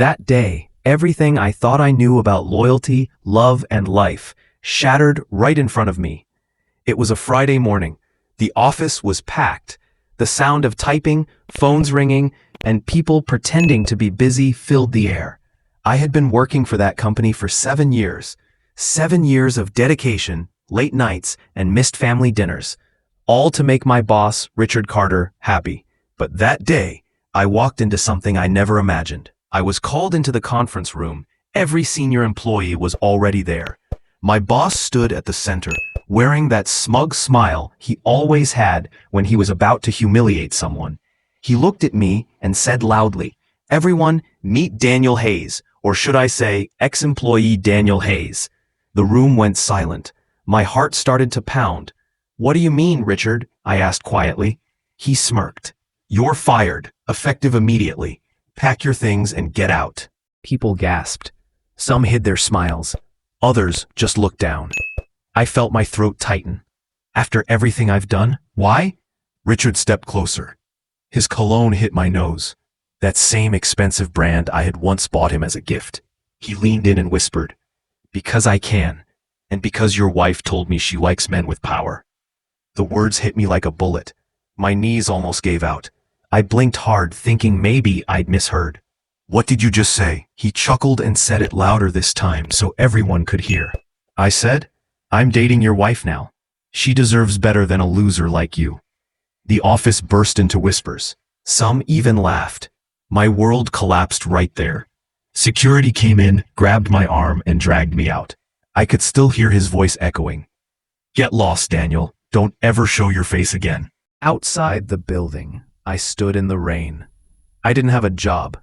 That day, everything I thought I knew about loyalty, love, and life shattered right in front of me. It was a Friday morning. The office was packed. The sound of typing, phones ringing, and people pretending to be busy filled the air. I had been working for that company for 7 years. 7 years of dedication, late nights, and missed family dinners, all to make my boss, Richard Carter, happy. But that day, I walked into something I never imagined. I was called into the conference room. Every senior employee was already there. My boss stood at the center, wearing that smug smile he always had when he was about to humiliate someone. He looked at me and said loudly, "Everyone, meet Daniel Hayes, or should I say, ex-employee Daniel Hayes." The room went silent. My heart started to pound. "What do you mean, Richard?" I asked quietly. He smirked. "You're fired, effective immediately. Pack your things and get out." People gasped. Some hid their smiles. Others just looked down. I felt my throat tighten. After everything I've done? Why? Richard stepped closer. His cologne hit my nose. That same expensive brand I had once bought him as a gift. He leaned in and whispered, "Because I can, and because your wife told me she likes men with power." The words hit me like a bullet. My knees almost gave out. I blinked hard, thinking maybe I'd misheard. "What did you just say?" He chuckled and said it louder this time so everyone could hear. I said, "I'm dating your wife now. She deserves better than a loser like you." The office burst into whispers. Some even laughed. My world collapsed right there. Security came in, grabbed my arm, and dragged me out. I could still hear his voice echoing. "Get lost, Daniel. Don't ever show your face again." Outside the building, I stood in the rain. I didn't have a job.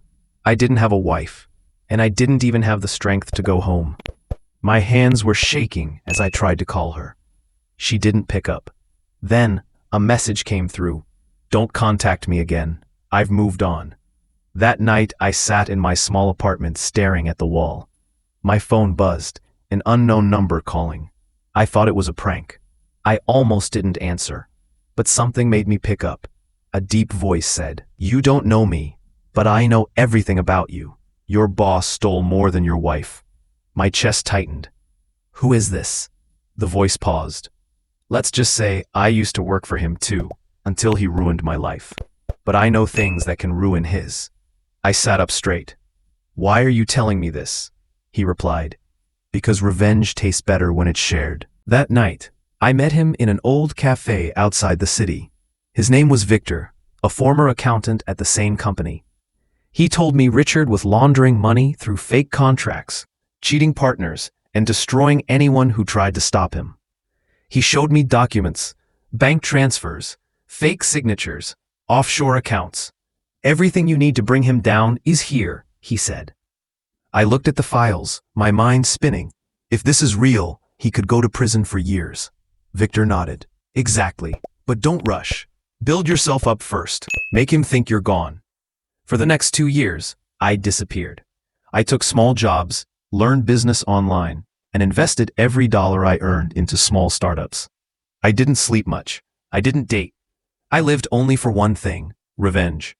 I didn't have a wife. And I didn't even have the strength to go home. My hands were shaking as I tried to call her. She didn't pick up. Then, a message came through. "Don't contact me again. I've moved on." That night, I sat in my small apartment staring at the wall. My phone buzzed, an unknown number calling. I thought it was a prank. I almost didn't answer. But something made me pick up. A deep voice said, "You don't know me, but I know everything about you. Your boss stole more than your wife." My chest tightened. "Who is this?" The voice paused. "Let's just say I used to work for him too, until he ruined my life. But I know things that can ruin his." I sat up straight. "Why are you telling me this?" He replied, "Because revenge tastes better when it's shared." That night, I met him in an old cafe outside the city. His name was Victor, a former accountant at the same company. He told me Richard was laundering money through fake contracts, cheating partners, and destroying anyone who tried to stop him. He showed me documents, bank transfers, fake signatures, offshore accounts. "Everything you need to bring him down is here," he said. I looked at the files, my mind spinning. If this is real, he could go to prison for years. Victor nodded. "Exactly. But don't rush. Build yourself up first. Make him think you're gone." For the next 2 years, I disappeared. I took small jobs, learned business online, and invested every dollar I earned into small startups. I didn't sleep much. I didn't date. I lived only for one thing: revenge.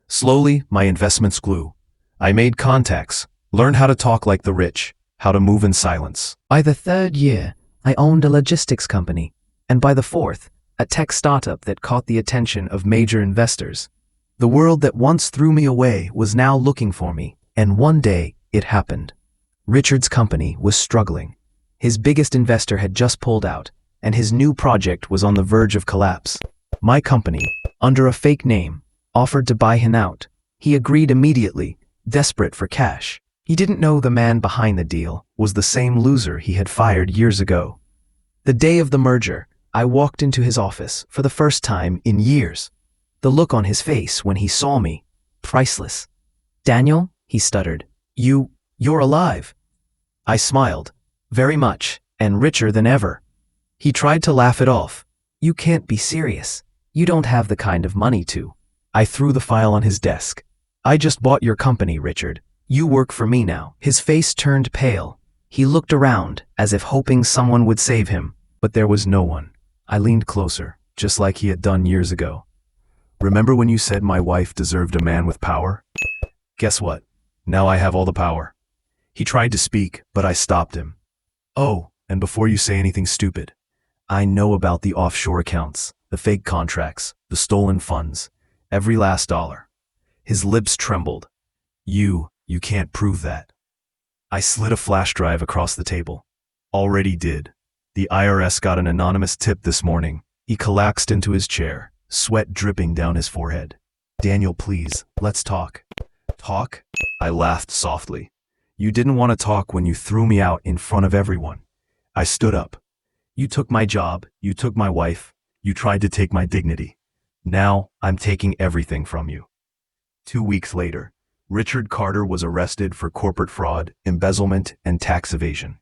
Slowly, my investments grew. I made contacts, learned how to talk like the rich, how to move in silence. By the 3rd year, I owned a logistics company, and by the 4th, a tech startup that caught the attention of major investors. The world that once threw me away was now looking for me, and one day, it happened. Richard's company was struggling. His biggest investor had just pulled out, and his new project was on the verge of collapse. My company, under a fake name, offered to buy him out. He agreed immediately, desperate for cash. He didn't know the man behind the deal was the same loser he had fired years ago. The day of the merger, I walked into his office for the first time in years. The look on his face when he saw me, priceless. "Daniel," he stuttered, you're alive." I smiled, very much, and richer than ever. He tried to laugh it off. "You can't be serious. You don't have the kind of money to." I threw the file on his desk. "I just bought your company, Richard. You work for me now." His face turned pale. He looked around, as if hoping someone would save him, but there was no one. I leaned closer, just like he had done years ago. "Remember when you said my wife deserved a man with power? Guess what? Now I have all the power. He tried to speak, but I stopped him. Oh, and before you say anything stupid, I know about the offshore accounts, the fake contracts, the stolen funds, every last dollar. His lips trembled. You can't prove that. I slid a flash drive across the table. Already did. The IRS got an anonymous tip this morning. He collapsed into his chair, sweat dripping down his forehead. Daniel, please, let's talk. Talk? I laughed softly. You didn't want to talk when you threw me out in front of everyone. I stood up. You took my job, you took my wife, you tried to take my dignity. Now, I'm taking everything from you. 2 weeks later, Richard Carter was arrested for corporate fraud, embezzlement, and tax evasion.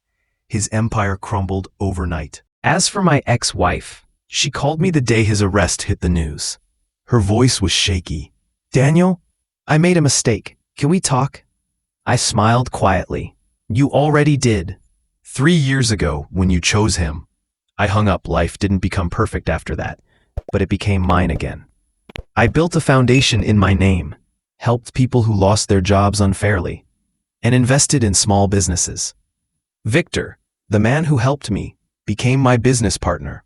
His empire crumbled overnight. As for my ex-wife, she called me the day his arrest hit the news. Her voice was shaky. Daniel, I made a mistake. Can we talk? I smiled quietly. You already did. 3 years ago, when you chose him. I hung up. Life didn't become perfect after that, but it became mine again. I built a foundation in my name, helped people who lost their jobs unfairly, and invested in small businesses. Victor, the man who helped me, became my business partner.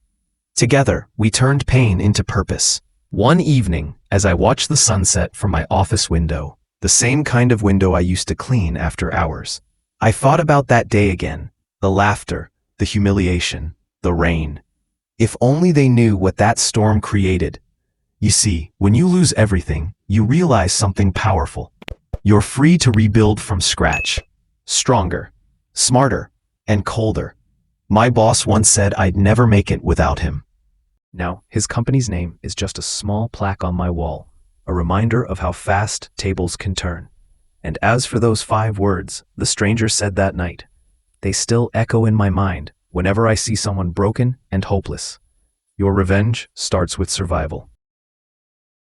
Together, we turned pain into purpose. One evening, as I watched the sunset from my office window, the same kind of window I used to clean after hours, I thought about that day again, the laughter, the humiliation, the rain. If only they knew what that storm created. You see, when you lose everything, you realize something powerful. You're free to rebuild from scratch. Stronger, smarter, and colder. My boss once said I'd never make it without him. Now, his company's name is just a small plaque on my wall, a reminder of how fast tables can turn. And as for those 5 words the stranger said that night, they still echo in my mind whenever I see someone broken and hopeless. Your revenge starts with survival.